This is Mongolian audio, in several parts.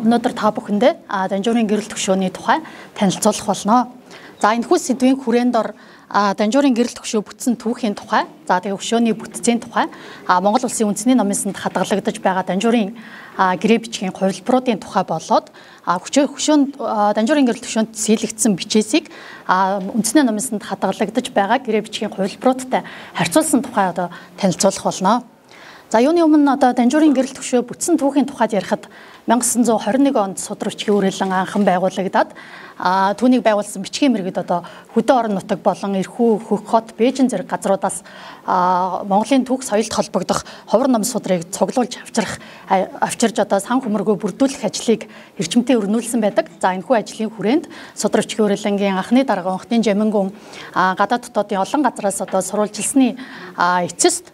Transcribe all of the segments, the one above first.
өнөөдөр та бүхэндээ Данжуурын гэрэл төгшөөний тухай танилцуулах болно. За энэхүү сэдвийн хүрээнд ор Данжуурын гэрэл төгшөө бүтсэн түүхийн тухай, за тэгээ өшөөний бүтцийн тухай, Монгол улсын үндэсний номын санд хадгалагдаж байгаа Данжуурын гэрээ бичгийн хувилбаруудын тухай болоод Данжуурын гэрэл төгшөөнд сийлэгдсэн бичээсийг үндэсний номын санд хадгалагдаж байгаа гэрээ бичгийн хувилбаруудтай харьцуулсан тухай одоо танилцуулах болно. За юуны өмнө одоо Данжуурын гэрэл төгшөө бүтсэн түүхийн тухайд ярихад 1921 онд судар бичгийн үрэлэн анхан байгуулагдаад түүнийг байгуулсан бичгийн мэргэд одоо хөдөө орон нутаг болон Эрхүү, Хөххот, Бээжин зэрэг газруудаас Монголын түүх соёлд холбогдох ховор ном судрыг цуглуулж авчирж одоо сан хөмөргөө бүрдүүлэх ажлыг эрчимтэй өрнүүлсэн байдаг. За энэхүү ажлын хүрээнд судар бичгийн үрэлэнгийн анхны дарга Онхтын Жамингун гадаад дотоодын олон газраас одоо сурвалжилсны эцэст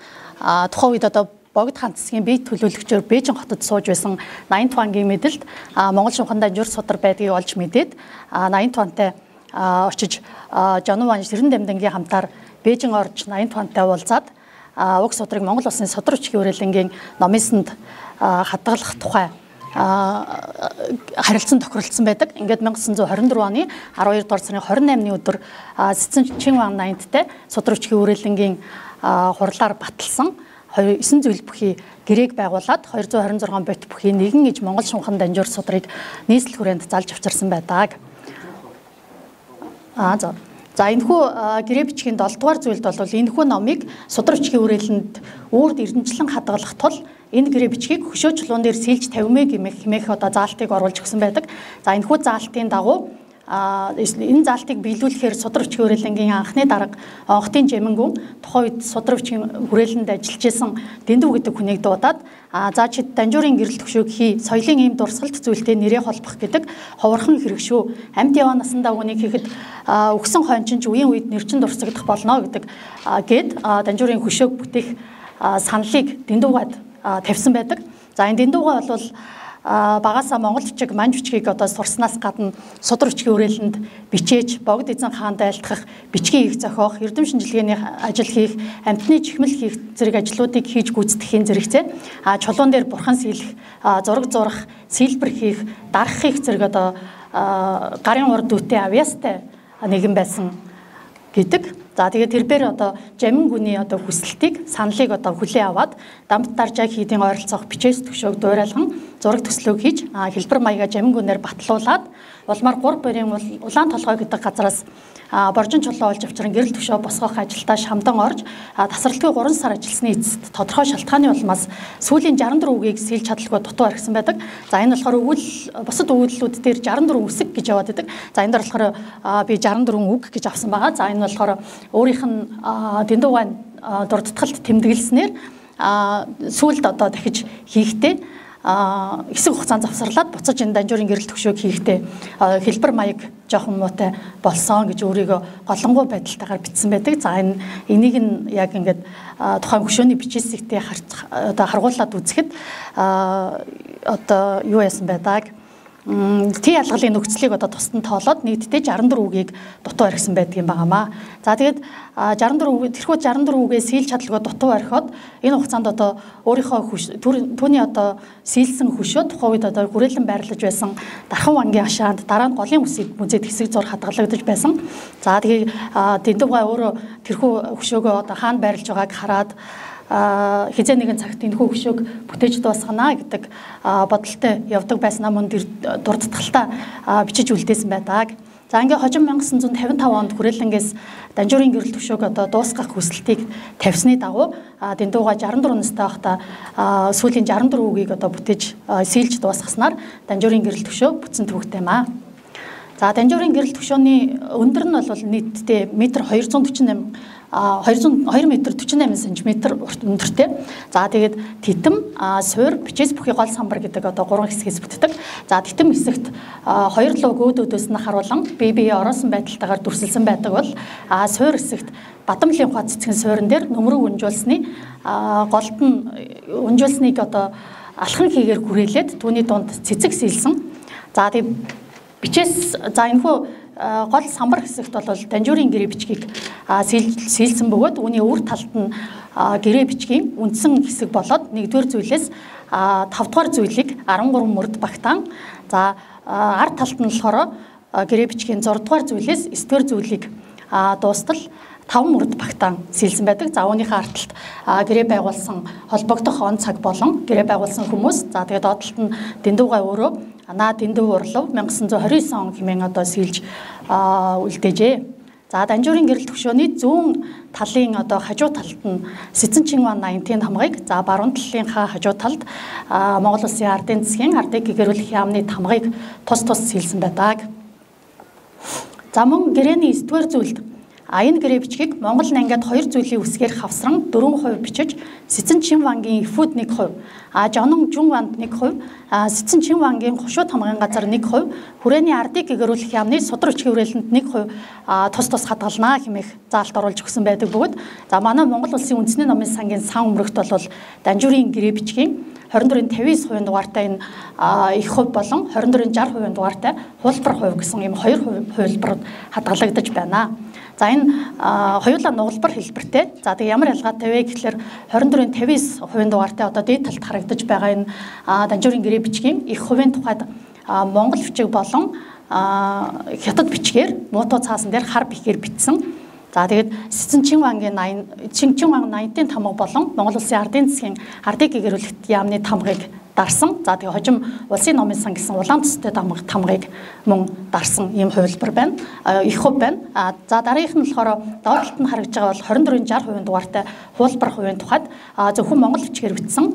тухайн үед одоо Богд хаан засгийн бие төлөөлөгчөөр Бээжин хотод сууж байсан 80 туангийн мэдэлд Монгол шунхан Данжуур судар байдгийг олж мэдээд 80 туантай очиж Жануван Ширэн Дамдангийн хамтаар Бээжин орж 80 туантай уулзаад уг судрыг Монгол улсын судар бичгийн үрэлэнгийн номын санд хадгалах тухай харилцан тохиролцсон байдаг. Ингээд 1924 оны 12 дугаар сарын 28-ны өдөр Цэцэн Чинван 80-тай судар бичгийн үрэлэнгийн хурлаар баталсан 9 зүйл бүхий гэрээг байгуулад 226 бот бүхий нэгэн иж Монгол шунхан Данжуур судрыг нийслэл хүрээнд залж авчирсан байдаг. За энэхүү гэрээ бичгийн 7 дугаар зүйлд бол энэхүү номыг судар бичгийн үрэлэнд өөрд эрдэнэчлэн хадгалах тул энэ гэрээ бичгийг хөшөө чулуун дээр сэлж 50 мэг хэмээх одоо заалтыг оруулж өгсөн байдаг. За энэхүү заалтын дагуу энэ заалтыг биелүүлэхээр судар бичгийн үрэлэнгийн анхны дарга Онхтын Жамингун тухайн үед судар бичгийн хүрээлэнд ажиллаж исэн Дэндүү гэдэг хүнийг дуудаад за чи Данжуурын гэрэл төгшөөг хий, соёлын ийм дурсгалт зүйлтэй нэрээ холбох гэдэг ховорхон хэрэг шүү. Амьд яваа насандаа үнийг хийхэд өгсөн хойнчин ч үеийн үед нэр чин дурсагдах болно гэдэг гээд Данжуурын хөшөөг бүтээх саналыг Дэндүүгад тавьсан байдаг. За энэ Дэндүүгээ бол багасаа монгол бичиг манж бичгийг одоо сурснаас гадна судар бичгийн үрэлэнд бичээж Богд эзэн хаанд айлтгах, бичгийн их зохиох, эрдэм шинжилгээний ажил хийх, амьтны чихмэл хийх зэрэг ажлуудыг хийж гүйцэтгэхийн зэрэгцээ чулуун дээр бурхан сийлэх, зураг зурах, сийлбэр хийх, дарах хийх зэрэг одоо гарын урд үтэй авьяастай нэгэн байсан гэдэг. За тэгээд тэрээр одоо Жамингуны одоо хүсэлтийг, саналыг одоо хүлээн аваад дамт даржааг хийдийн ойролцоох бичээс төгшөөг дуурайлан зураг төслөөг хийж хэлбэр маяга Жамингунаар батлуулаад улмаар 3 борийн улаан толгой гэдэг газараас боржин чулуу олж авчран гэрэл төгшөө босгох ажилдаа шамдан орж тасралтгүй 3 сар ажилласны эцэст тодорхой шалтгааны улмаас сүүлийн 64 үгийг сэлж чадалгүй дутуу барьсан байдаг. За энэ болохоор бусад өгүүллүүд дээр 64 үсэг гэж яваад байдаг. За энэ дөр болохоор би 64 үг гэж авсан байгаа. За энэ болохоор өөрийнх нь Дэндүүгайн дурдтгалд тэмдэглэснээр сүүлд одоо дахиж хийхдээ хэсэг хугацаанд завсарлаад буцаж энэ Данжуурын гэрэл төгшөөг хийхдээ хэлбэр маяг жоохон муутай болсон гэж өөрийгөө голонгуй байдалтайгаар бичсэн байдаг. За энийг нь яг ингээд тухайн хөшөөний бичээсэгтэй одоо харгуулад үзэхэд одоо юу яасан байдаг. Тий ялгалын нөхцөлийг одоо тусдан тоолоод нэгддээ 64 үгийг дутуу барьсан байдаг юм байнамаа. За тэгээд 64 үгээ сийлж чадалгүй дутуу бариход энэ хугацаанд одоо өөрийнхөө түүний одоо сийлсэн хөшөө тухайн үед одоо хүрээлэн байрлаж байсан Дархан вангийн хашаанд дараа нь голын музейд хэсэг зур хадгалагдаж байсан. За тэгээд Дэндүүгээ өөрөө тэрхүү хөшөөгөө одоо хаана байрлаж байгааг хараад хизээ нэгэн цагт энэхүү хөшөөг бүтээж дуусгана гэдэг бодолтой явдаг байснаа мөн дурдтгалтаа бичиж үлдээсэн байдаг. За ингээ хожим 1955 онд хүрээлэнгээс Данжуурын гэрэл төгшөөг одоо дуусгах хүсэлтийг тавьсны дагуу Дэндүүгээ 64 настай байхдаа сүүлийн 64 үгийг одоо бүтээж сийлж дуусгаснаар Данжуурын гэрэл төгшөө бүтсэн түүхтэй юм аа. За Данжуурын гэрэл төгшөөний өндөр нь бол нийтдээ метр 2 метр 48 см өндөртэй. За тэгээд титэм, суур, бичээс бүхий гол самбар гэдэг одоо 3 хэсгээс бүтдэг. За титэм хэсэгт 2 луг өөдөөс нь харуулan бие ороосон байдалтайгаар дүрсэлсэн байдаг бол суур хэсэгт бадамлын ухаа цэцгэн суурин дээр нөмрөг унжуулсны голд нь унжуулсныг одоо алхан хийгээр хүрээлээд түүний дунд цэцэг сийлсэн. За тэгээд бичээс за энэхүү гол самбар хэсэгт бол Данжуурын гэрээ бичгийг сийлсэн бөгөөд үүний өвөр талд нь гэрээ бичгийн үндсэн хэсэг болоод нэгдүгээр зүйлээс 5 дугаар зүйлийг 13 мөрд багтаан. За ард талд нь болохоор гэрээ бичгийн 6 дугаар зүйлээс 9 дугаар зүйлийг дуустал 5 мөрд багтаан сэлсэн байдаг. За үүнийхээ ард талд гэрээ байгуулсан холбогдох он цаг болон гэрээ байгуулсан хүмүүс. За тэгээд доотлолт нь Дэндүгай өөрөө Дэндүү урлав 1929 он хэмээн сэлж үлдээжээ. За Данжуурын гэрэл төгшөөний зүүн талын хажуу талд нь Сэцэн Чингван 80-ийн тамгыг, за баруун талынхаа хажуу талд Монгол Улсын ардын засгийн ардыг гэгэрүүлэх яамны тамгыг тус сэлсэн байдаг. За мөн гэрээний 9-р зүйлд энэ гэрээ бичгийг Монгол ангид 2 зүйлийн үсгээр хавсран 4% бичиж Сэцэн Чинвангийн эфүүд 1%, Жонон Жунванд 1%, Сэцэн Чинвангийн хушуу тамгын газар 1%, хүрээний ардыг гэгэрүүлэх яамны судар хүчгийн хүрээлэнд 1% тус хадгалнаа хэмээх заалт оруулж өгсөн байдаг бөгөөд за манай Монгол Улсын үндэсний номын сангийн сан өмнөгт бол Данжуурын гэрээ бичгийн 24-59% дугаартай энэ их хувь болон 24-60% дугаартай хуулбар хувь гэсэн ийм 2 хувилбарт хадгалагдаж байна. За энэ хоёулаа нугалбар хэлбэртэй. За тэг ямар ялгаатай вэ гэхэлэр 24-59% дугаартай дээд талд харагдаж байгаа энэ Данжуурын гэрээ бичгийн их хувийн тухайд монгол бичиг болон хятад бичгээр муутуу цаасан дээр хар бэхээр бичсэн. За тэгээд Сэцэн Чинвангийн 80-ийн тамга болон Монгол Улсын ардын засгийн ардыг гэгэрүүлэх яамны тамгыг дарсан. За тэгээд хожим Улсын номын сан гэсэн улаан төстэй тамгыг мөн дарсан ийм хувилбар байна. Их хувь байна. За дараагийнх нь болохоор доотлолт нь харагдж байгаа бол 24-60% дугаартай хуулбар хувийн тухайд зөвхөн монгол бичгээр бичсэн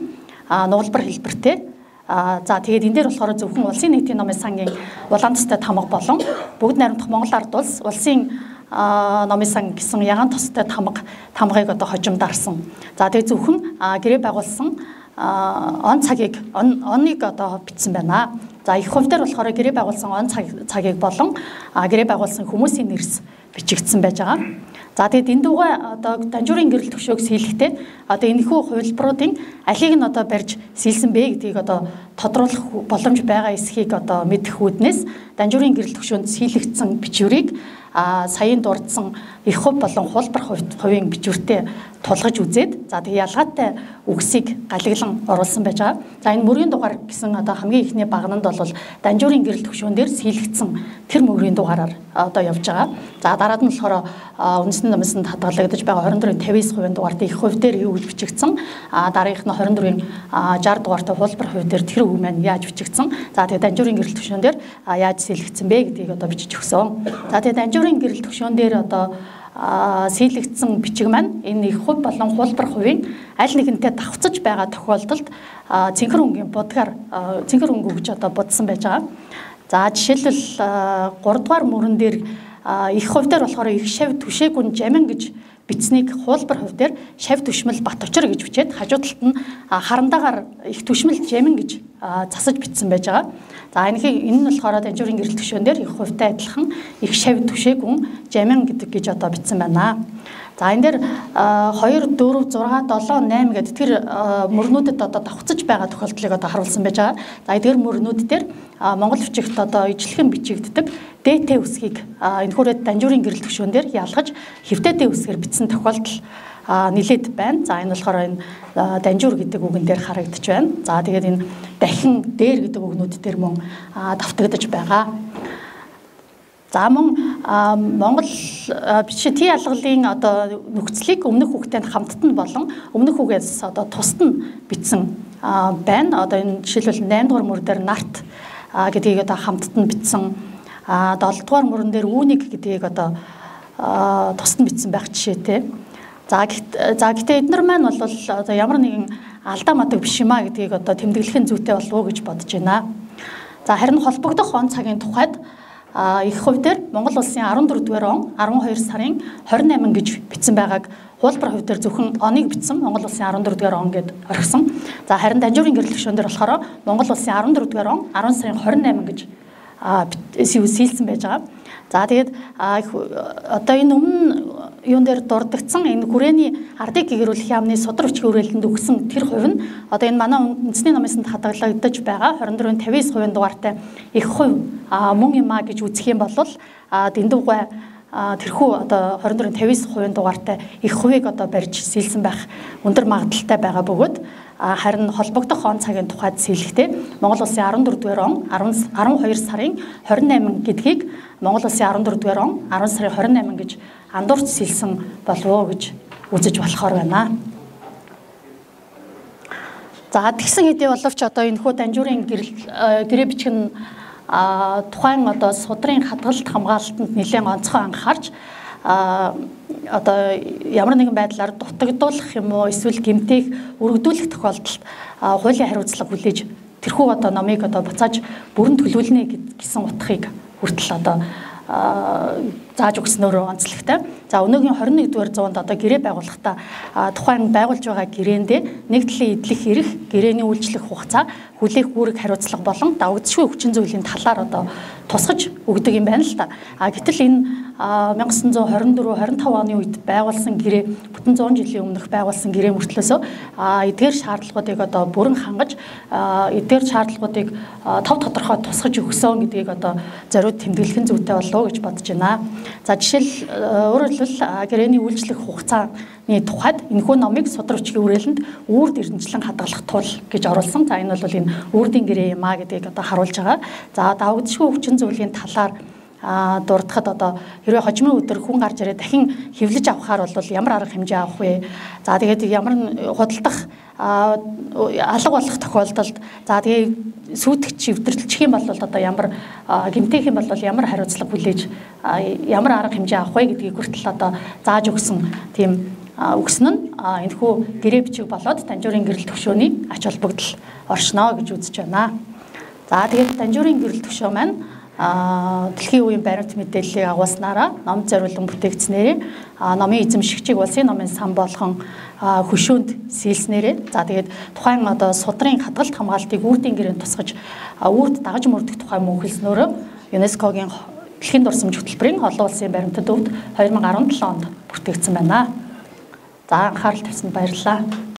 нугалбар хэлбэртэй. За тэгээд энэ дээр болохоор зөвхөн Улсын нийтийн номын сангийн улаан төстэй тамга болон бүгд найрамдах Монгол ард улс Улсын номын сан гэсэн ягаан тостой тамгыг хожим дарсан. За тэгээд зөвхөн гэрээ байгуулсан оныг бичсэн байна. За их хувь дээр болохоор гэрээ байгуулсан он цагийг болон гэрээ байгуулсан хүмүүсийн нэрс бичигдсэн байж байгаа. За тэгээд Дэндүгай Данжуурын гэрэл төгшөөг сэлэхдээ энэхүү хувилбаруудын алийг нь барьж сэлсэн бэ гэдгийг тодруулах боломж байгаа эсхийг мэдэх үүднээс Данжуурын гэрэл төгшөөнд сэлэгдсэн бичвэрийг саяын дурдсан их хувь болон хуулбар хувийн бичвэртэй тулгаж үзээд за тэгээ ялгаатай үгсийг галаглан оруулсан байж байгаа. За энэ мөрийн дугаар гэсэн хамгийн ихний багнанд бол Данжуурын гэрэл төгшөөн дээр сэлэгдсэн тэр мөрийн дугаараар явж байгаа. За дараад нь болохоор үндэсний номын хадгалагдаж байгаа 24-59% дугаартай их хувь дээр юу гэж бичигдсэн. Дараагийнх нь 24-60 дугаартай хуулбар хувь дээр тэр үг маань яаж бичигдсэн. За тэгээ Данжуурын гэрэл төгшөөн дээр яаж сэлэгдсэн бэ гэдгийг бичиж өгсөн. За тэгээ Данжуурын гэрэл төгшөөн дээр сэлэгдсэн бичиг маань энэ их хувь болон хуулбар хувийн аль нэгэнтэй давхцаж байгаа тохиолдолд цэнхэр өнгийн будгаар цэнхэр өнгө гэж будсан байж байгаа. За жишээлбэл 3 дугаар мөрөн дээр их хувь дээр болохоор их шав түшээгүн жамин гэж бичснийг хуулбар хувь дээр шав түшмэл бат учир гэж бичээд хажуу талд нь харандагаар их түшмэл жамин гэж засаж бичсэн байж байгаа. За энэ нь болохоор Данжуурын гэрэл төгшөөн дээр их хувьтай адилхан их шав түшээгүн жамин гэдэг гэж бичсэн байна. За энэ дээр 2, 4, 6, 7, 8 гэдэг тэр мөрнүүдэд давхцаж байгаа тохиолдлыг харуулсан байж байгаа. За эдгээр мөрнүүд дээр монгол бичигт ижлэхэн бичигддэг дээтэй үсгийг энэхүүрээ Данжуурын гэрэл төгшөөн дээр ялгаж хэвтээтэй үсгээр бичсэн тохиолдол нэлээд байна. За энэ болохоор энэ Данжуур гэдэг үгэн дээр харагдаж байна. За тэгээд энэ дахин дээр гэдэг үгнүүд дээр мөн давтагдаж байгаа. За мөн Монгол тий ялгалын нөхцөлийг өмнөх үгтэй хамтд нь болон өмнөх үгээс тусад нь бичсэн байна. Энэ жишээлбэл 8 дугаар мөр дээр нарт гэдгийг хамтд нь бичсэн, 7 дугаар мөрөн дээр үүнийг гэдгийг тусад нь бичсэн байх жишээтэй. За гэхдээ эдгээр маань бол ямар нэгэн алдаа мадаг биш юм а гэдгийг тэмдэглэхийн зүйтэй болов уу гэж бодож байна. За харин холбогдох он цагийн тухайд их хувь дээр Монгол Улсын 14-р он 12 сарын 28 гэж бичсэн байгааг хуулбар хувь дээр зөвхөн оныг бичсэн Монгол Улсын 14-р он гэд орхисон. За харин Данжуурын гэрэл төгшөөн дээр болохоор Монгол Улсын 14-р он 10 сарын 28 гэж сэлсэн байж байгаа. За тэгээд энэ өмнө юун дээр дурддагдсан энэ хүрээний ардыг гэгэрүүлэх яамны судар хүчгийн хүрээлэнд өгсөн тэр хувь нь энэ манай үндэсний номын хадгалагдаж байгаа 24-59% дугаартай их хувь мөн юм а гэж үзэх юм бол Дэндүгай тэрхүү одоо 24-59% дугаартай их хувийг одоо барьж сэлсэн байх өндөр магадлалтай байгаа бөгөөд харин холбогдох он цагийн тухайд сэлэхдээ Монгол улсын 14-р он 12 сарын 28 гэдгийг Монгол улсын 14-р он 10 сарын 28 гэж андуурч сэлсэн болов уу гэж үзэж болохоор байна. За тэгсэн хэдий боловч одоо энэ хүү Данжуурын гэрээ бичгэн тухайн одоо судрын хадгалалт хамгаалалтанд нэлээд онцгой анхаарч одоо ямар нэгэн байдлаар дутагдуулах юм уу эсвэл гэмтээх өргөдүүлэх тохиолдолд хуулийн хариуцлага хүлээж тэрхүү одоо номыг одоо буцааж бүрэн төлөвлөнө гэсэн утгыг хүртэл одоо зааж өгснөөр онцлогтой. За өнөөгийн 21-р зуунд одоо гэрээ байгуулахдаа тухайн байгуулж байгаа гэрээндээ нэг талын эдлэх эрх, гэрээний үйлчлэх хугацаа, хүлээх үүрэг хариуцлага болон давагдшгүй хүчин зүйлийн талаар одоо тусгаж өгдөг юм байна л та. Гэтэл энэ 1924-25 оны үед байгуулсан гэрээ бүтэн 100 жилийн өмнөх байгуулсан гэрээ мөртлөөсөө эдгээр шаардлагуудыг одоо бүрэн хангаж эдгээр шаардлагуудыг тав тодорхой тусгаж өгсөн гэдгийг одоо зориуд тэмдэглэх зүйтэй болов уу гэж бодож байна. За жишээл өөрөөр хэлбэл гэрээний үйлчлэх хугацааны тухайд энэхүү номыг судар бичгийн үрээлэнд үрд эрдэнэчлэн хадгалах тул гэж оруулсан. За энэ бол энэ үрдийн гэрээ юм а гэдгийг одоо харуулж байгаа. За давагдшгүй хүчин зүйлийн талаар дурдахад одоо хэрвээ хожимын өдөр хүн гарч ирээ дахин хэвлэж авахаар бол ямар арга хэмжээ авах вэ? За тэгээд ямар худалдах алга болох тохиолдолд за тэгээд сүйтгэж шивдэрчих юм бол одоо ямар гэмтэх юм бол ямар хариуцлага хүлээж ямар арга хэмжээ авах вэ гэдгийг хүртэл одоо зааж өгсөн тийм өгсөн нь энэхүү гэрээ бичиг болоод Данжуурын гэрэл төвшөөний ач холбогдол оршино гэж үзэж байна. За тэгээд Данжуурын гэрэл төвшөө маань дэлхийн үеийн баримт мэдээллийг агуулснараа номд зориулсан бүтээгдснээрээ номын эзэмшигчийг улсын номын сан болгон хөшөөнд сэлснээрээ за тэгээд тухайн одоо судрын хадгалалт хамгаалтыг үрдийн гэрээнд тусгаж үрд дагаж мөрдөх тухай мөнхөлснөөрөө ЮНЕСКОгийн дэлхийн дурсамж хөтөлбөрийн олон улсын баримтад өвд 2017 онд бүтээгдсэн байна. За анхаарал тавьсанд баярлалаа.